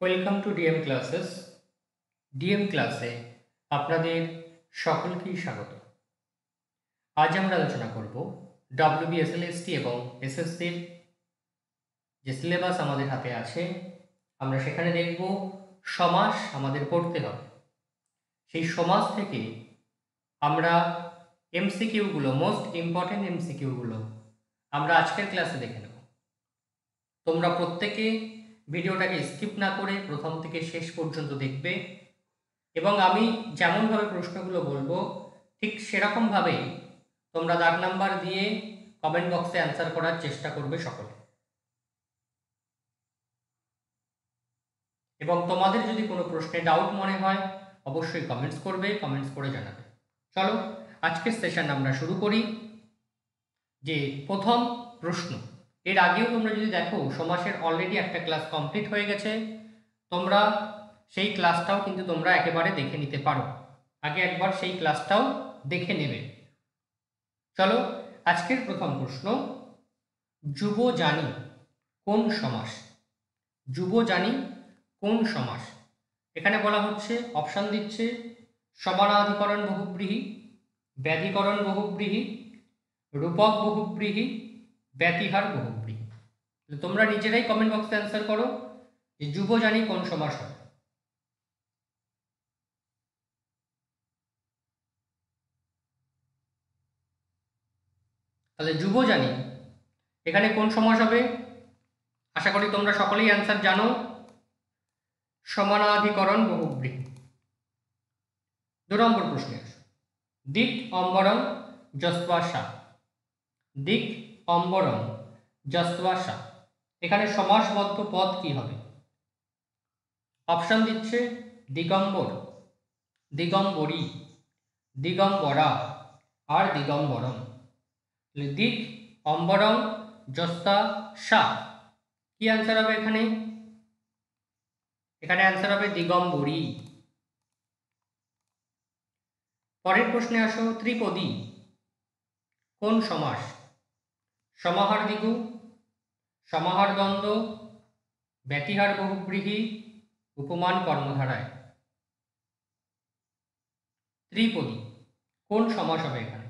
Welcome to DM classes. DM ক্লাসে আপনাদের সকলকেই স্বাগত। আজ আমরা আলোচনা করব ডব্লিউবিএসএলএসটি এবং এসএসসির যে সিলেবাস আমাদের হাতে আছে, আমরা সেখানে দেখব সমাস আমাদের পড়তে হবে। সেই সমাস থেকে আমরা এমসিকিউগুলো, মোস্ট ইম্পর্টেন্ট এমসিকিউগুলো আমরা আজকের ক্লাসে দেখে নেব। তোমরা প্রত্যেকে ভিডিওটাকে স্কিপ না করে প্রথম থেকে শেষ পর্যন্ত দেখবে এবং আমি যেমনভাবে প্রশ্নগুলো বলবো ঠিক সেরকমভাবেই তোমরা দাগ নাম্বার দিয়ে কমেন্ট বক্সে অ্যান্সার করার চেষ্টা করবে সকলে। এবং তোমাদের যদি কোনো প্রশ্নে ডাউট মনে হয় অবশ্যই কমেন্টস করবে, কমেন্টস করে জানাবে। চলো আজকের সেশন আমরা শুরু করি। যে প্রথম প্রশ্ন, এর আগেও তোমরা যদি দেখো সমাসের অলরেডি একটা ক্লাস কমপ্লিট হয়ে গেছে, তোমরা সেই ক্লাসটাও কিন্তু তোমরা একেবারে দেখে নিতে পারো। আগে একবার সেই ক্লাসটাও দেখে নেবে। চলো আজকের প্রথম প্রশ্ন, যুবজানি কোন সমাস? যুবজানি কোন সমাস? এখানে বলা হচ্ছে, অপশন দিচ্ছে সমানাধিকরণ বহুব্রীহি, ব্যাধিকরণ বহুব্রীহি, রূপক বহুব্রীহি, ব্যতিহার বহুব্রীহি। তোমরা নিজেরাই কমেন্ট বক্সে অ্যান্সার করো যে যুবজানি কোন সমাস হবে। তাহলে যুবজানি এখানে কোন সমাস হবে? আশা করি তোমরা সকলেই অ্যান্সার জানো, সমানাধিকরণ বহুব্রীহি। 2 নম্বর প্রশ্নে আসো, দিক অম্বরং যস্ত্বাসা। দিক অম্বরং যস্ত্বাসা, এখানে সমাসবদ্ধ পদ কি হবে? অপশন দিচ্ছে দিগম্বর, দিগম্বরী, দিগম্বরা আর দিগম্বরম। দিক অম্বরং যস্ত্বাসা, কি অ্যান্সার হবে এখানে? এখানে অ্যান্সার হবে দিগম্বরী। পরের প্রশ্নে আসো, ত্রিপদী কোন সমাস? সমাহার দ্বিগু, সমাহার দ্বন্দ্ব, ব্যতিহার বহুব্রীহি, উপমান কর্মধারায়। ত্রিপদী কোন সমাস হবে এখানে?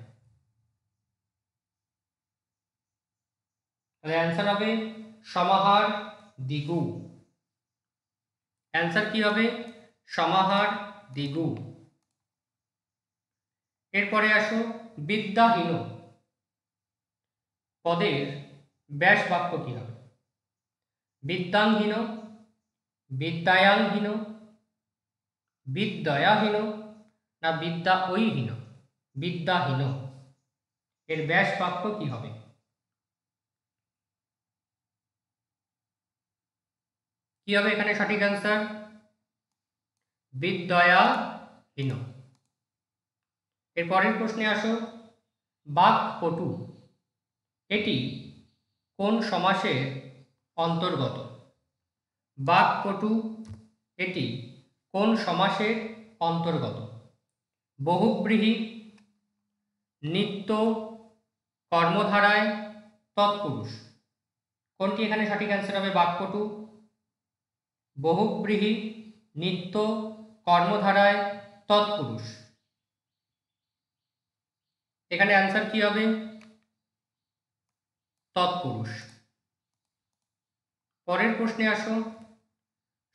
তাহলে অ্যান্সার হবে সমাহার দ্বিগু। অ্যান্সার কি হবে? সমাহার দ্বিগু। এরপরে আসো, বিদ্যাহীন পদের ব্যাস বাক্য কি হবে? বিদ্যাংহীন, বিদ্যায়াংহীন, বিদ্যায়াহীন না বিদ্যাঐহীন? বিদ্যাহীন এর ব্যাস বাক্য কি হবে? কি হবে এখানে সঠিক অ্যান্সার? বিদ্যায়াহীন। এর পরের প্রশ্নে আসো, বাক্পটু এটি কোন সমাসের অন্তর্গত? বাক্পটু এটি কোন সমাসের অন্তর্গত? বহুব্রীহি, নিত্য, কর্মধারায়, তৎপুরুষ। কোনটি এখানে সঠিক অ্যান্সার হবে? বাক্পটু, বহুব্রীহি, নিত্য, কর্মধারায়, তৎপুরুষ। এখানে অ্যান্সার কি হবে? তৎপুরুষ। পরের প্রশ্নে আসো,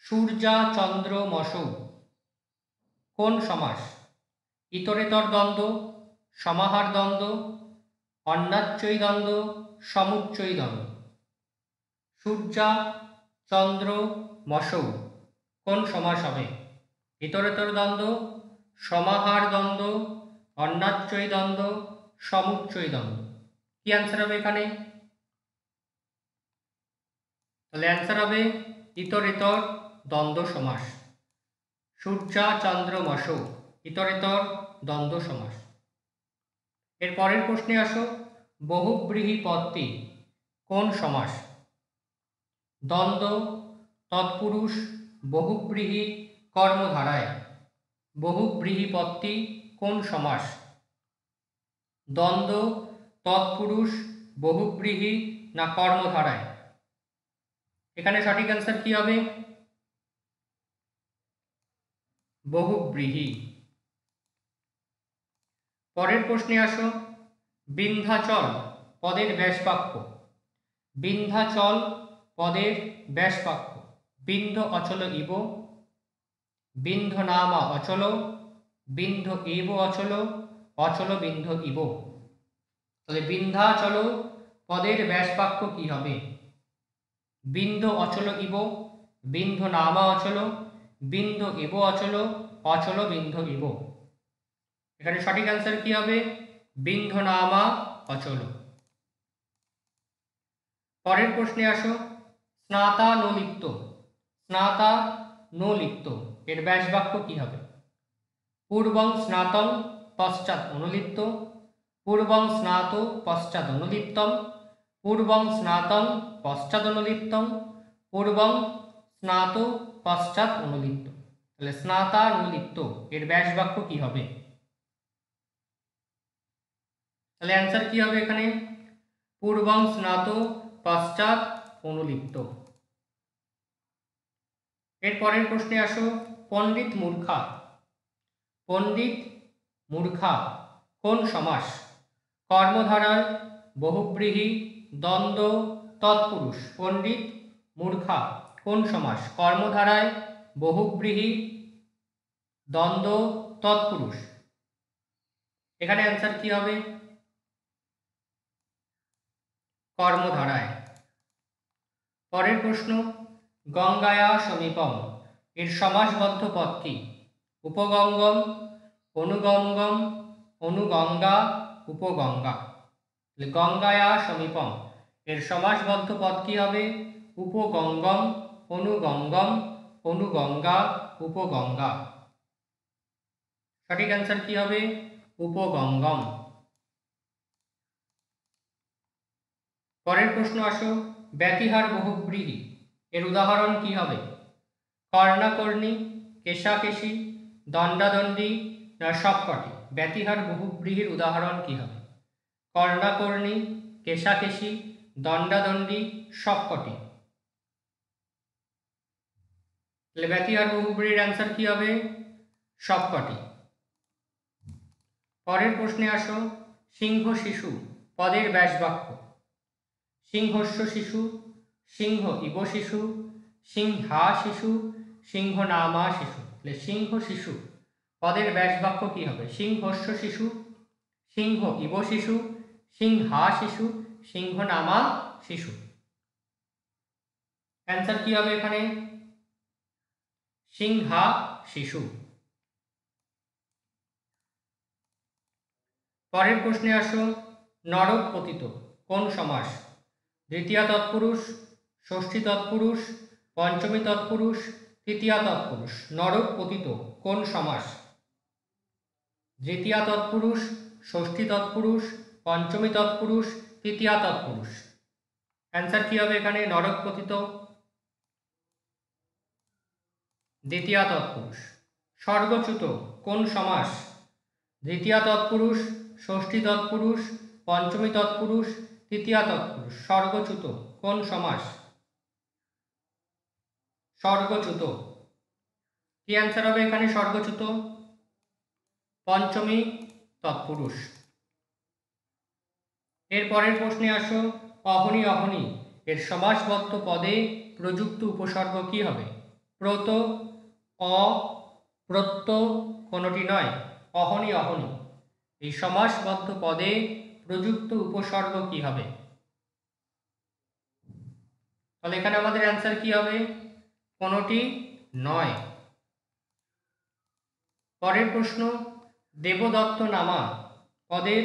সূর্যা চন্দ্র মসৌ কোন সমাস? ইতরেতর দ্বন্দ্ব, সমাহার দ্বন্দ্ব, অন্যাচ্যয়ী দ্বন্দ্ব, সমুচ্চয়ী দ্বন্দ্ব। সূর্যা চন্দ্র মসৌ কোন সমাস হবে? ইতরেতর দ্বন্দ্ব, সমাহার দ্বন্দ্ব, অন্যাচ্যয়ী দ্বন্দ্ব, সমুচ্চয়ী দ্বন্দ্ব। কি অ্যান্সার হবে এখানে? তাহলে অ্যান্সার হবে ইতরেতর দ্বন্দ্ব সমাস। সূর্যা চন্দ্র মসৌ ইতরেতর দ্বন্দ্ব সমাস। এর পরের প্রশ্নে আসো, বহুব্রীহি পদটি কোন সমাস? দ্বন্দ্ব, তৎপুরুষ, বহুব্রীহি, কর্মধারায়। বহুব্রীহি পদটি কোন সমাস? দ্বন্দ্ব, তৎপুরুষ, বহুব্রীহি না কর্মধারায়? এখানে সঠিক অ্যান্সার কি হবে? বহুব্রীহি। পরের প্রশ্নে আসো, বিন্ধ্যাচল পদের ব্যাসবাক্য। বিন্ধ্যাচল পদের ব্যাসবাক্য। বিন্ধ অচল ইব, বিন্ধ নামা অচল, বিন্ধ ইব অচল, অচল বিন্ধ ইব। তাহলে বিন্ধ্যাচল পদের ব্যাসবাক্য কি হবে? বিন্ধ অচল ইব, বিন্ধ নামা অচল, বিন্ধ ইব অচল, অচল বিন্ধ ইব। এখানে সঠিক অ্যান্সার কি হবে? বিন্ধ নামা অচল। পরের প্রশ্নে আসো, স্নাতা নোলিপ্ত। স্নাতা নোলিপ্ত এর ব্যাসবাক্য কি হবে? পূর্বং স্নাতং পশ্চাৎ অনুলিপ্ত, পূর্বং স্নাত পশ্চাৎ অনুলিপ্তম, পূর্বং স্নাতং পশ্চাৎ অনুলিপ্তম, পূর্বং স্নাত পশ্চাৎ অনুলিপ্ত। তাহলে স্নাতা অনুলিপ্ত এর ব্যাসবাক্য কি হবে? তাহলে অ্যান্সার কি হবে এখানে? পূর্বং স্নাত পশ্চাৎ অনুলিপ্ত। এর পরের প্রশ্নে আসো, পণ্ডিত মূর্খা। পণ্ডিত মূর্খা কোন সমাস? কর্মধারায়, বহুব্রীহি, দ্বন্দ্ব, তৎপুরুষ। পণ্ডিত মূর্খা কোন সমাস? কর্মধারায়, বহুব্রীহি, দ্বন্দ্ব, তৎপুরুষ। এখানে অ্যান্সার কি হবে? কর্মধারায়। পরের প্রশ্ন, গঙ্গায়া সমীপম এর সমাসবদ্ধ পদ কি? উপগঙ্গম, অনুগঙ্গম, অনুগঙ্গা, উপগঙ্গা। গঙ্গায়া সমীপম এর সমাসবদ্ধ পদ কি হবে? উপগঙ্গম, অনুগঙ্গম, অনুগঙ্গা, উপগঙ্গা। সঠিক অ্যান্সার কি হবে? উপগঙ্গম। পরের প্রশ্ন আসো, ব্যতিহার বহুব্রীহি এর উদাহরণ কি হবে? কর্ণাকর্ণী, কেশাকেশী, দণ্ডাদণ্ডী না সবকটি। ব্যতিহার বহুব্রীহির উদাহরণ কি হবে? কর্ণাকর্ণী, কেশাকেশী, দণ্ডাদণ্ডী, সবকটি। তাহলে ব্যতিহার বহুব্রীহির অ্যান্সার কি হবে? সবকটি। পরের প্রশ্নে আসো, সিংহ শিশু পদের ব্যাসবাক্য। সিংহস্য শিশু, সিংহ ইব শিশু, সিংহা শিশু, সিংহ নামা শিশু। তাহলে সিংহ শিশু পদের ব্যাসবাক্য কি হবে? সিংহস্য শিশু, সিংহ ইব শিশু, সিংহা শিশু, সিংহ নামা শিশু। অ্যান্সার কি হবে এখানে? সিংহা শিশু। পরের প্রশ্নে আসো, নরক পতিত কোন সমাস? দ্বিতীয়া তৎপুরুষ, ষষ্ঠী তৎপুরুষ, পঞ্চমী তৎপুরুষ, তৃতীয়া তৎপুরুষ। নরক পতিত কোন সমাস? দ্বিতীয়া তৎপুরুষ, ষষ্ঠী তৎপুরুষ, পঞ্চমী তৎপুরুষ, তৃতীয়া তৎপুরুষ। অ্যান্সার কি হবে এখানে? নরক পতিত দ্বিতীয়া তৎপুরুষ। স্বর্গচ্যুত কোন সমাস? দ্বিতীয়া তৎপুরুষ, ষষ্ঠী তৎপুরুষ, পঞ্চমী তৎপুরুষ, তৃতীয়া তৎপুরুষ। স্বর্গচ্যুত কোন সমাস? স্বর্গচ্যুত। কি অ্যান্সার হবে এখানে? স্বর্গচ্যুত পঞ্চমী তৎপুরুষ। এর পরের প্রশ্নে আসো, অহনি অহনি এর সমাসবদ্ধ পদে প্রযুক্ত উপসর্গ কি হবে? প্রত, অ, প্রত্যয় কোনটি নয়। অহনি অহনি এই সমাসবদ্ধ পদে প্রযুক্ত উপসর্গ কি হবে? তাহলে এখানে আমাদের অ্যান্সার কি হবে? কোনটি নয়। পরের প্রশ্ন, দেবদত্ত নামা পদের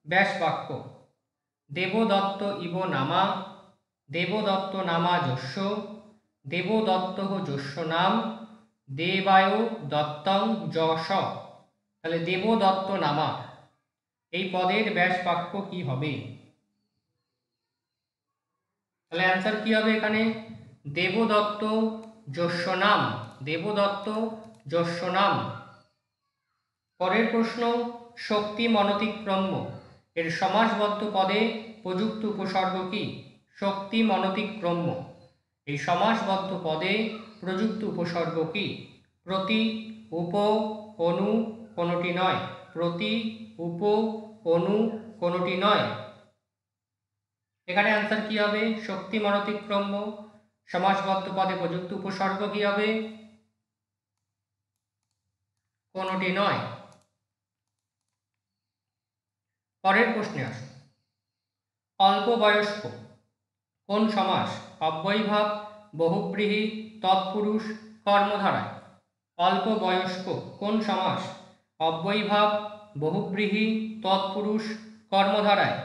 ব্যাসবাক্য। দেবদত্ত ইব নামা, দেবদত্ত নামা যস্য, দেবদত্ত যস্য নাম, দেবায় দত্তং যশ। তাহলে দেবদত্ত নামা এই পদের ব্যাসবাক্য কি হবে? তাহলে অ্যান্সার কি হবে এখানে? দেবদত্ত যস্য নাম, দেবদত্ত যস্য নাম। পরের প্রশ্ন, শক্তি মনতিক্রম্য এর সমাসবদ্ধ পদে প্রযুক্ত উপসর্গ কি? শক্তি মনতিক্রম্য এই সমাসবদ্ধ পদে প্রযুক্ত উপসর্গ কি? প্রতি, উপ, অনু কোনোটি নয়। প্রতি, উপ, অনু কোনোটি নয়। এখানে অ্যান্সার কি হবে? শক্তি মনতিক্রম্য। সমাসবদ্ধ পদে প্রযুক্ত উপসর্গ কি হবে? কোনোটি নয়। পরের প্রশ্নে আসো। অল্প বয়স্ক কোন সমাস? অব্যয়ভাব, বহুব্রীহি, তৎপুরুষ, কর্মধারায়। অল্প বয়স্ক কোন সমাস? অব্যয়ভাব, বহুব্রীহি, তৎপুরুষ, কর্মধারায়।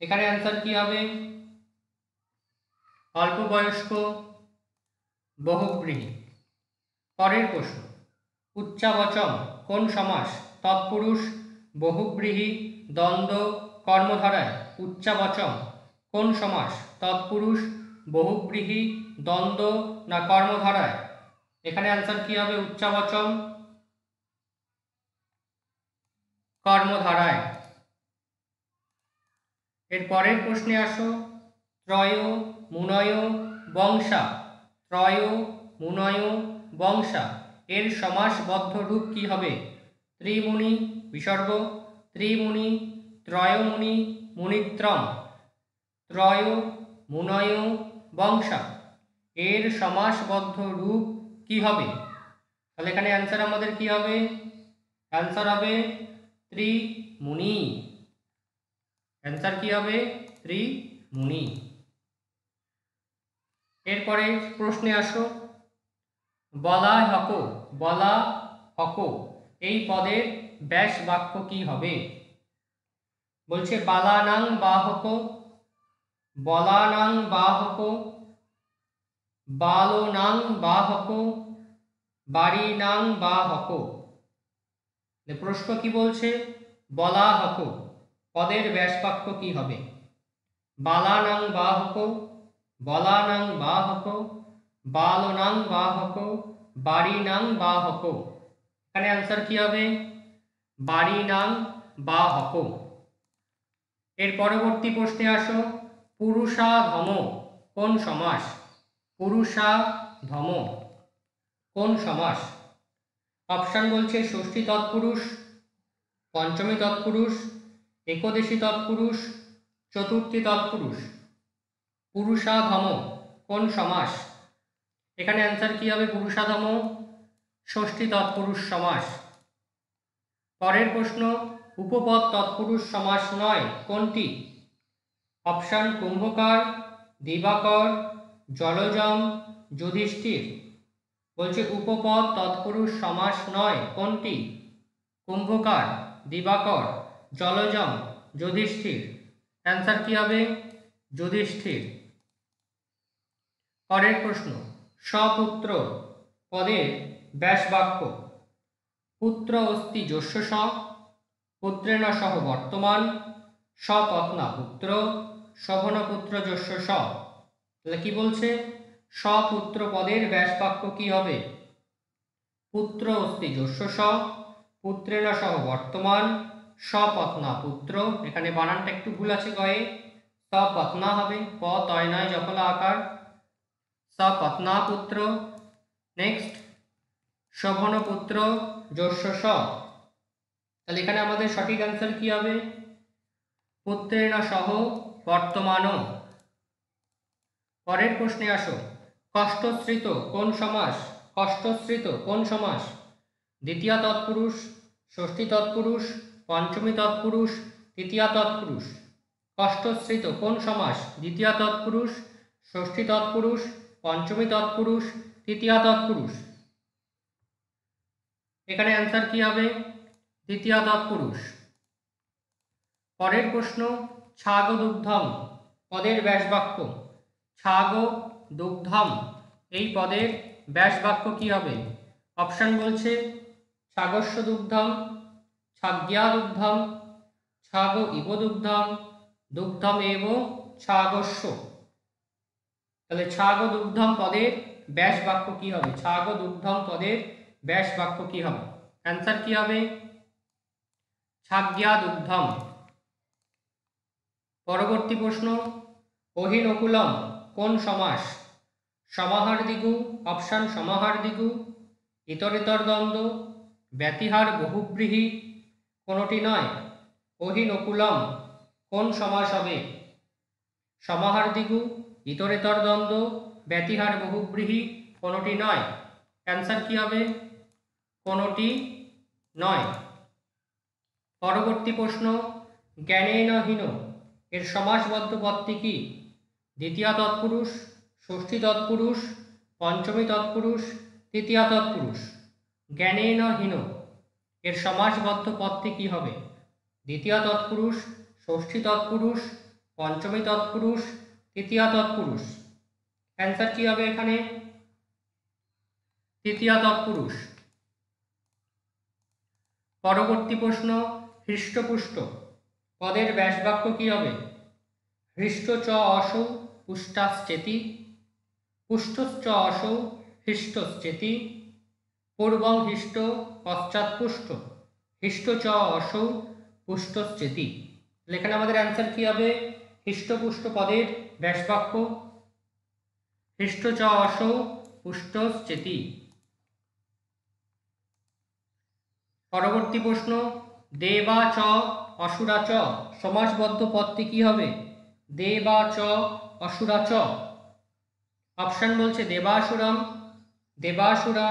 এখানে অ্যান্সার কি হবে? অল্প বয়স্ক, বহুব্রীহি। পরের প্রশ্ন। উচ্চাবচন কোন সমাস? তৎপুরুষ, বহুব্রীহি, দ্বন্দ্ব, কর্মধারায়। উচ্চাবচন কোন সমাস? তৎপুরুষ, বহুব্রীহি, দ্বন্দ্ব না কর্মধারায়? এখানে অ্যান্সার কি হবে? উচ্চাবচন, কর্মধারায়। এর পরের প্রশ্নে আসো। ত্রয়, মুনয়, বংশা। ত্রয়, মুনয়, বংশা এর সমাসবদ্ধ রূপ কি হবে? ত্রিমুনি বিসর্গ, ত্রিমুনি, ত্রয়মুনি, মুনিত্রম। ত্রয়, মুনয়, বংশা এর সমাসবদ্ধ রূপ কি হবে? তাহলে এখানে অ্যান্সার আমাদের কি হবে? অ্যান্সার হবে ত্রিমুনি। অ্যান্সার কি হবে? ত্রিমুনি। এরপরে প্রশ্নে আসো। বলা হক, বলা হক এই পদের ব্যাস বাক্য কি হবে? বলছে বালানাং বাহক, বলানাং বাহক, বালনাং বাহক, বাড়িনাং বাহক। প্রশ্ন কি বলছে? বলা হক পদের ব্যাস বাক্য কি হবে? বালানাং বাহক, বলানাং বাহক, বালনাং বাহক, বাড়িনাং বাহক। এখানে অ্যান্সার কি হবে? বাড়িনাং বাহক। এর পরবর্তী প্রশ্নে আসো। পুরুষাধম কোন সমাস? পুরুষাধম কোন সমাস? অপশন বলছে ষষ্ঠী তৎপুরুষ, পঞ্চমী তৎপুরুষ, একদেশী তৎপুরুষ, চতুর্থী তৎপুরুষ। পুরুষাধম কোন সমাস? এখানে অ্যান্সার কি হবে? পুরুষাধম ষষ্ঠী তৎপুরুষ সমাস। পরের প্রশ্ন। উপপদ তৎপুরুষ সমাস নয় কোনটি? অপশন কুম্ভকার, দিবাকর, জলজম, যুধিষ্ঠির। বলছে উপপদ তৎপুরুষ সমাস নয় কোনটি? কুম্ভকার, দিবাকর, জলজম, যুধিষ্ঠির। অ্যান্সার কি হবে? যুধিষ্ঠির। পরের প্রশ্ন। সপুত্র পদের ব্যাস বাক্য। পুত্র অস্তি যস্য স, পুত্রেণ সহ বর্তমান, সপত্না পুত্র, শোভনপুত্র যস্য স। তাহলে কি বলছে? সপুত্র পদের ব্যাস বাক্য কি হবে? পুত্র অস্তি যস্য স, পুত্রেণ সহ বর্তমান, সপত্না পুত্র। এখানে বানানটা একটু ভুল আছে গয়ে, সপত্না হবে, প তয় নয় জফলা আকার, সপত্না পুত্র। নেক্সট শোভনপুত্র যস্য স। তাহলে এখানে আমাদের সঠিক অ্যান্সার কি হবে? পুত্রেণ সহ বর্তমান। পরের প্রশ্নে আসো। কষ্টশ্রিত কোন সমাস? কষ্টশ্রিত কোন সমাস? দ্বিতীয়া তৎপুরুষ, ষষ্ঠী তৎপুরুষ, পঞ্চমী তৎপুরুষ, তৃতীয়া তৎপুরুষ। কষ্টশ্রিত কোন সমাস? দ্বিতীয়া তৎপুরুষ, ষষ্ঠী তৎপুরুষ, পঞ্চমী তৎপুরুষ, তৃতীয়া তৎপুরুষ। এখানে অ্যান্সার কি হবে? দ্বিতীয়া তৎপুরুষ। পরের প্রশ্ন। ছাগ দুগ্ধম পদের ব্যাস বাক্য। ছাগ দুগ্ধম এই পদের ব্যাস বাক্য কি হবে? অপশন বলছে ছাগস্য দুগ্ধম, ছাগ্যা দুগ্ধম, ছাগ ইব দুগ্ধম, দুগ্ধম এব ছাগস্য। তাহলে ছাগ দুগ্ধম পদের ব্যাস বাক্য কি হবে? ছাগ দুগ্ধম পদের ব্যাস বাক্য কি হবে? অ্যান্সার কি হবে? ছাগ্যা দুগ্ধম। পরবর্তী প্রশ্ন। অহিনকুলম কোন সমাস? সমাহার দ্বিগু, অপশান সমাহার দ্বিগু, ইতরেতর দ্বন্দ্ব, ব্যতিহার বহুব্রীহি, কোনোটি নয়। অহিনকুলম কোন সমাস হবে? সমাহার দ্বিগু, ইতরেতর দ্বন্দ্ব, ব্যতিহার বহুব্রীহি, কোনোটি নয়। অ্যান্সার কি হবে? কোনোটি নয়। পরবর্তী প্রশ্ন, জ্ঞানেন হীন এর সমাসবদ্ধ পদটি কি? দ্বিতীয়া তৎপুরুষ, ষষ্ঠী তৎপুরুষ, পঞ্চমী তৎপুরুষ, তৃতীয়া তৎপুরুষ। জ্ঞানেন হীন এর সমাসবদ্ধ পদটি কি হবে? দ্বিতীয়া তৎপুরুষ, ষষ্ঠী তৎপুরুষ, পঞ্চমী তৎপুরুষ, তৃতীয়া তৎপুরুষ। অ্যান্সার কি হবে এখানে? তৃতীয়া তৎপুরুষ। পরবর্তী প্রশ্ন, হৃষ্টপুষ্ট পদের ব্যাসবাক্য কি হবে? হৃষ্ট চ অসৌ পুষ্টাশ্চেতি, পুষ্টশ্চ অসৌ হৃষ্টশ্চেতি, পূর্বং হৃষ্ট পশ্চাৎ পুষ্ট, হৃষ্ট চ অসৌ পুষ্টশ্চেতি। এখানে আমাদের অ্যান্সার কি হবে? হৃষ্টপুষ্ট পদের ব্যাসবাক্য হৃষ্ট চ অসৌ পুষ্টশ্চেতি। পরবর্তী প্রশ্ন, দেবা চ অসুরা চ সমাসবদ্ধ পদটি কি হবে? দেবা চ অসুরা চ। অপশন বলছে দেবাসুরম, দেবাসুরা,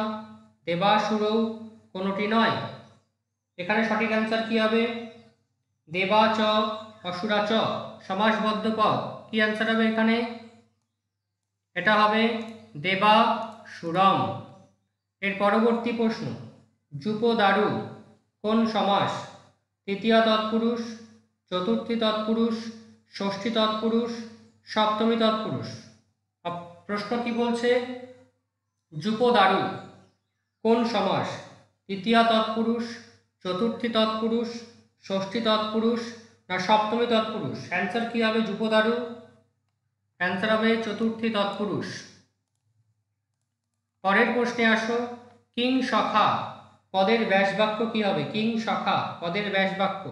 দেবাসুরৌ, কোনোটি নয়। এখানে সঠিক অ্যান্সার কি হবে? দেবা চ অসুরা চ সমাসবদ্ধ পদ। কি অ্যান্সার হবে এখানে? এটা হবে দেবাসুরম। এর পরবর্তী প্রশ্ন, যুপদারু কোন সমাস? তৃতীয় তৎপুরুষ, চতুর্থী তৎপুরুষ, ষষ্ঠী তৎপুরুষ, সপ্তমী তৎপুরুষ। প্রশ্ন কি বলছে? যুপদারু কোন সমাস? তৃতীয় তৎপুরুষ, চতুর্থী তৎপুরুষ, ষষ্ঠী তৎপুরুষ না সপ্তমী তৎপুরুষ? অ্যান্সার কি হবে যুপদারু? অ্যান্সার হবে চতুর্থী তৎপুরুষ। পরের প্রশ্নে আসো, কিং সখা পদের ব্যাসবাক্য কি হবে? কিং সখা পদের ব্যাসবাক্য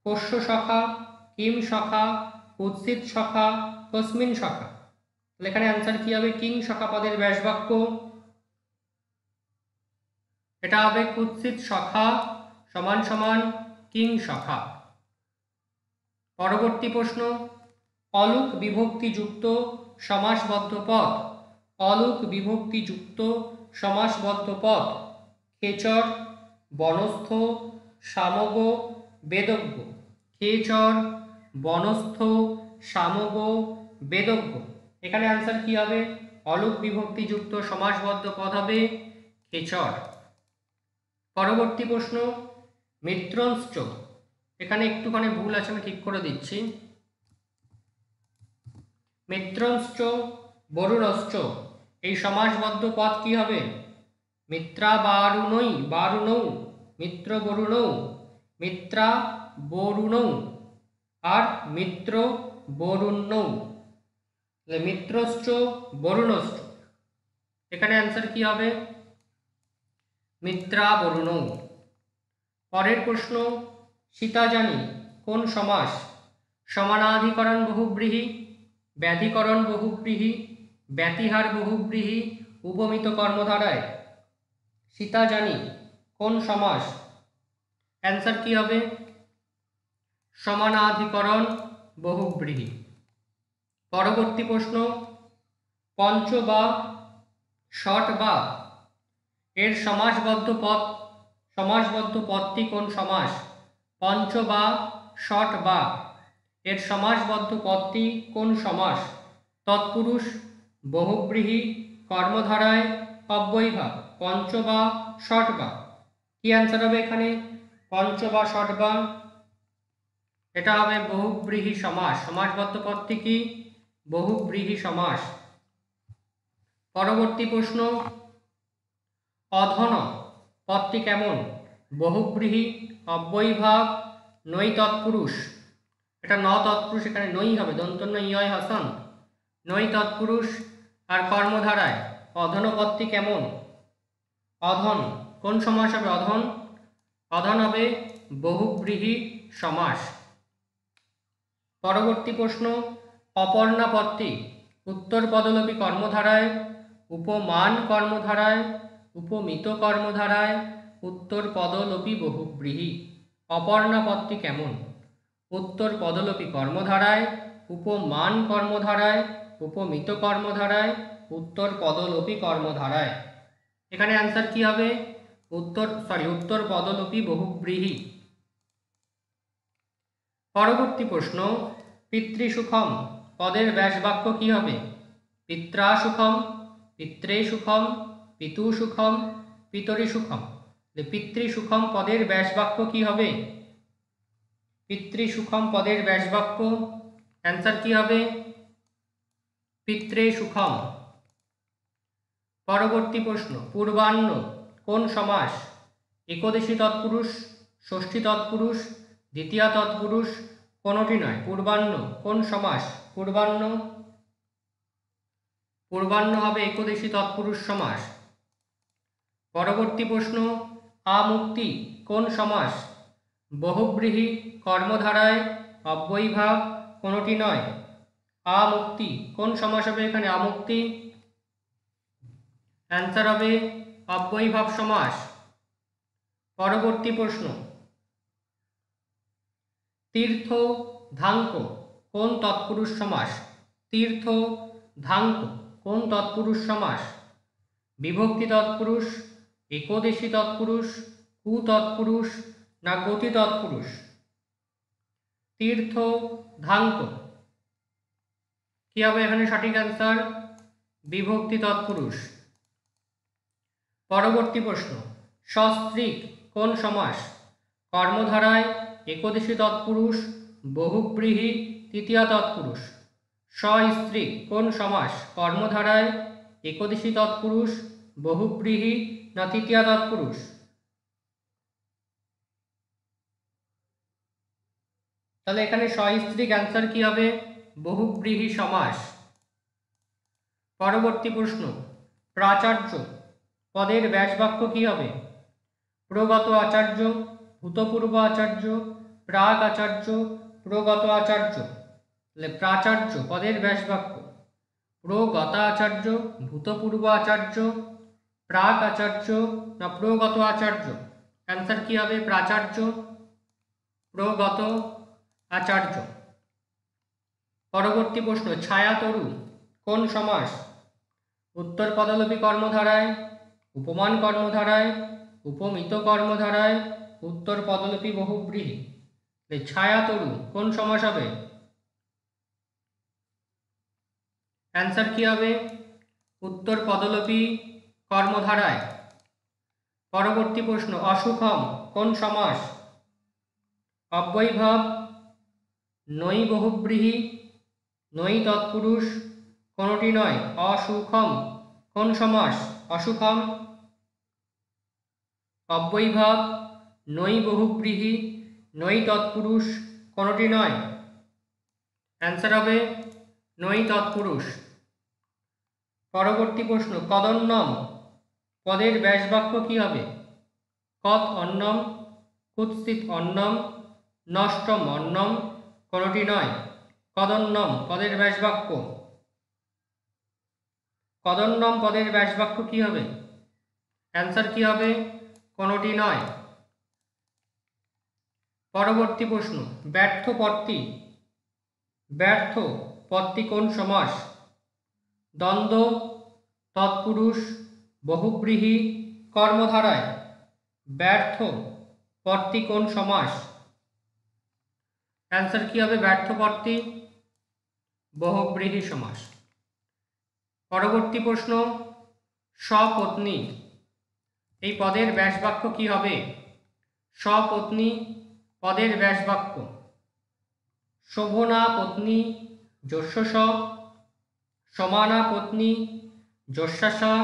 কস্য সখা, কিম সখা, কুৎসিত সখা, কস্মিন সখা। এখানে অ্যান্সার কি হবে? কিং সখা পদের ব্যাসবাক্য এটা হবে কুৎসিত সখা সমান সমান কিং সখা। পরবর্তী প্রশ্ন, অলুক বিভক্তিযুক্ত সমাসবদ্ধ পদ। অলুক বিভক্তিযুক্ত সমাসবদ্ধ পদ খেচর, বনস্থ, সামগ, বেদজ্ঞ। খেচর, বনস্থ, সামগ, বেদজ্ঞ। এখানে অ্যান্সার কি হবে? অলুক বিভক্তিযুক্ত সমাসবদ্ধ পদ হবে খেচর। পরবর্তী প্রশ্ন, মিত্রংশ্চ এখানে একটুখানি ভুল আছে, আমি ঠিক করে দিচ্ছি। মিত্রংশ্চ বরুণশ্চ এই সমাসবদ্ধ পদ কি হবে? মিত্রা বারুণই, বারুণৌ, মিত্র বরুণৌ, মিত্রা বরুণৌ আর মিত্র বরুণৌ। মিত্রশ্চ বরুণশ্চ এখানে অ্যান্সার কি হবে? মিত্রা বরুণৌ। পরের প্রশ্ন, সীতা জানি কোন সমাস? সমানাধিকরণ বহুব্রীহি, ব্যাধিকরণ বহুব্রীহি, ব্যতিহার বহুব্রীহি, উপমিত কর্মধারায়। সীতা জানি কোন সমাস? অ্যান্সার কি হবে? সমানাধিকরণ বহুব্রীহি। পরবর্তী প্রশ্ন, পঞ্চ বা ষট বা এর সমাসবদ্ধ পদটি কোন সমাস? পঞ্চ বা ষট বা এর সমাসবদ্ধ পদটি কোন সমাস? তৎপুরুষ, বহুব্রীহি, কর্মধারায়, অব্যয়ীভাব। পঞ্চ বা ষট বা। কি অ্যান্সার হবে এখানে? পঞ্চ বা ষট বা। এটা হবে বহুব্রীহি সমাস। সমাসবদ্ধ পদটি কি? বহুব্রীহি সমাস। পরবর্তী প্রশ্ন, অধন পদটি কেমন? বহুব্রীহি, অব্যয়ীভাব, নৈ তৎপুরুষ। এটা ন তৎপুরুষ, এখানে নই হবে, দন্তন্য ইয় হাসান, নৈ তৎপুরুষ আর কর্মধারায়। অধন পদটি কেমন? অধন কোন সমাস হবে? অধন, অধন হবে বহুব্রীহি সমাস। পরবর্তী প্রশ্ন, অপর্ণা পদটি উত্তর পদলোপী কর্মধারায়, উপমান কর্মধারায়, উপমিত কর্মধারায়, উত্তর পদলোপী বহুব্রীহি। অপর্ণা পদটি কেমন? উত্তর পদলোপী কর্মধারায়, উপমান কর্মধারায়, উপমিত কর্মধারায়, উত্তর পদলোপী কর্মধারায়। এখানে অ্যান্সার কি হবে? উত্তর পদলোপী বহুব্রীহি। পরবর্তী প্রশ্ন, পিতৃসুখম পদের ব্যাস বাক্য কি হবে? পিত্রা সুখম, পিত্রে সুখম, পিতু সুখম, পিতরি সুখম। পিতৃসুখম পদের ব্যাস বাক্য কি হবে? পিতৃসুখম পদের ব্যাস বাক্য অ্যান্সার কি হবে? পিত্রে সুখম। পরবর্তী প্রশ্ন, পূর্বাহ্ন কোন সমাস? একদেশী তৎপুরুষ, ষষ্ঠী তৎপুরুষ, দ্বিতীয়া তৎপুরুষ, কোনটি নয়। পূর্বাহ্ন কোন সমাস? পূর্বাহ্ন হবে একদেশী তৎপুরুষ সমাস। পরবর্তী প্রশ্ন, আমুক্তি কোন সমাস? বহুব্রীহি, কর্মধারায়, অব্যয়ীভাব, কোনটি নয়। আমুক্তি কোন সমাস হবে এখানে? আমুক্তি অ্যান্সার হবে অব্যয়ীভাব সমাস। পরবর্তী প্রশ্ন, তীর্থ ধাঙ্ক কোন তৎপুরুষ সমাস? তীর্থ ধাঙ্ক কোন তৎপুরুষ সমাস? বিভক্তি তৎপুরুষ, একদেশী তৎপুরুষ, কুতৎপুরুষ না গতি তৎপুরুষ? তীর্থ ধাঙ্ক কি হবে এখানে সঠিক অ্যান্সার? বিভক্তি তৎপুরুষ। পরবর্তী প্রশ্ন, সস্ত্রীক কোন সমাস? কর্মধারায়, একদেশী তৎপুরুষ, বহুব্রীহি, তৃতীয়া তৎপুরুষ। সস্ত্রীক কোন সমাস? কর্মধারায়, একদেশী তৎপুরুষ, বহুব্রীহি না তৃতীয়া তৎপুরুষ? তাহলে এখানে সস্ত্রীক অ্যান্সার কি হবে? বহুব্রীহি সমাস। পরবর্তী প্রশ্ন, প্রাচার্য পদের ব্যাস বাক্য কি হবে? প্রগত আচার্য, ভূতপূর্ব আচার্য, প্রাক আচার্য, প্রগত আচার্য। তাহলে প্রাচার্য পদের ব্যাস বাক্য প্রগত আচার্য, ভূতপূর্ব আচার্য, প্রাক আচার্য না প্রগত আচার্য? অ্যান্সার কি হবে? প্রাচার্য, প্রগত আচার্য। পরবর্তী প্রশ্ন, ছায়াতরু কোন সমাস? উত্তর পদলোপী কর্মধারায়, উপমান কর্মধারায়, উপমিত কর্মধারায়, উত্তর পদলোপী বহুব্রীহি। ছায়াতরু কোন সমাস হবে? অ্যান্সার কি হবে? উত্তর পদলোপী কর্মধারায়। পরবর্তী প্রশ্ন, অসুখম কোন সমাস? অব্যয়ীভাব, নৈ বহুব্রীহি, নৈ তৎপুরুষ, কোনটি নয়। অসুখম কোন সমাস? অসুখম অব্যয়ীভাব, নৈ বহুব্রীহি, নৈ তৎপুরুষ, কোনটি নয়। অ্যান্সার হবে নৈ তৎপুরুষ। পরবর্তী প্রশ্ন, কদন্যম পদের ব্যাস বাক্য কি হবে? কত অন্নম, কুৎসিত অন্নম, নষ্টম অন্নম, কোনটি নয়। কদন্যম পদের ব্যাস বাক্য, কদন্যম পদের ব্যাস বাক্য কি হবে? অ্যান্সার কি হবে? কোনটি নয়। পরবর্তী প্রশ্ন, ব্যর্থ পদটি, ব্যর্থ পদটি কোন সমাস? দ্বন্দ্ব, তৎপুরুষ, বহুব্রীহি, কর্মধারায়। ব্যর্থ পদটি কোন সমাস? অ্যান্সার কি হবে? ব্যর্থ পদটি বহুব্রীহি সমাস। পরবর্তী প্রশ্ন, স্বপত্নী এই পদের ব্যাস বাক্য কি হবে? স্বপত্নী পদের ব্যাস বাক্য শোভনা পত্নী, যস্য, সমানা পত্নী, যস্যাসা,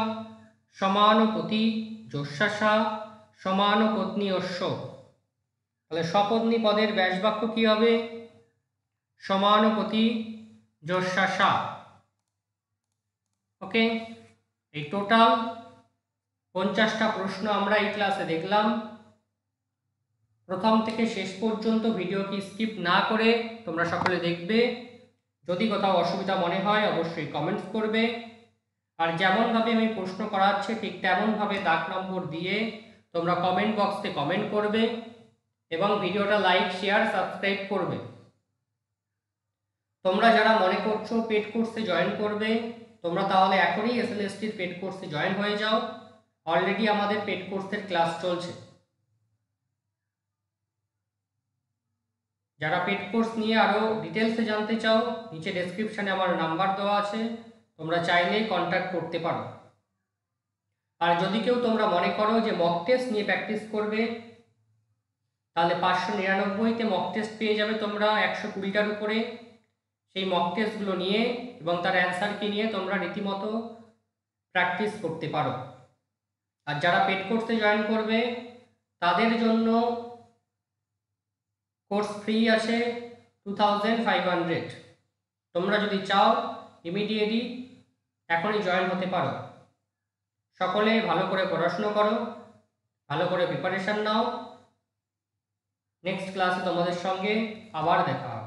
সমানপতি, যস্যাসা, সমানপত্নী অশ্ব। তাহলে স্বপত্নী পদের ব্যাস বাক্য কি হবে? সমানপতি, যস্যাসা। ওকে, এই টোটাল 50টা প্রশ্ন আমরা এই ক্লাসে দেখলাম। প্রথম থেকে শেষ পর্যন্ত ভিডিওটি স্কিপ না করে তোমরা সকলে দেখবে। যদি কোথাও অসুবিধা মনে হয় অবশ্যই কমেন্টস করবে। আর যেমনভাবে আমি প্রশ্ন করাচ্ছি ঠিক তেমনভাবে দাগ নম্বর দিয়ে তোমরা কমেন্ট বক্সে কমেন্ট করবে এবং ভিডিওটা লাইক, শেয়ার, সাবস্ক্রাইব করবে। তোমরা যারা মনে করছো পেড কোর্সে জয়েন করবে, তোমরা তাহলে এখনই এসএলএসটির পেড কোর্সে জয়েন হয়ে যাও। অলরেডি আমাদের পেড কোর্সের ক্লাস চলছে। যারা পেড কোর্স নিয়ে আরও ডিটেলসে জানতে চাও, নিচে ডেসক্রিপশানে আমার নাম্বার দেওয়া আছে, তোমরা চাইলেই কন্ট্যাক্ট করতে পারো। আর যদি কেউ তোমরা মনে করো যে মক টেস্ট নিয়ে প্র্যাকটিস করবে, তাহলে 599তে মক টেস্ট পেয়ে যাবে তোমরা 120টার উপরে। সেই মক টেস্টগুলো নিয়ে এবং তার অ্যান্সারকে নিয়ে তোমরা রীতিমতো প্র্যাকটিস করতে পারো। আর যারা পেড কোর্সে জয়েন করবে তাদের জন্য কোর্স ফ্রি আছে 2500। তোমরা যদি চাও ইমিডিয়েটলি এখনই জয়েন হতে পারো। সকলে ভালো করে পড়াশুনো করো, ভালো করে প্রিপারেশান নাও। নেক্সট ক্লাসে তোমাদের সঙ্গে আবার দেখা হবে।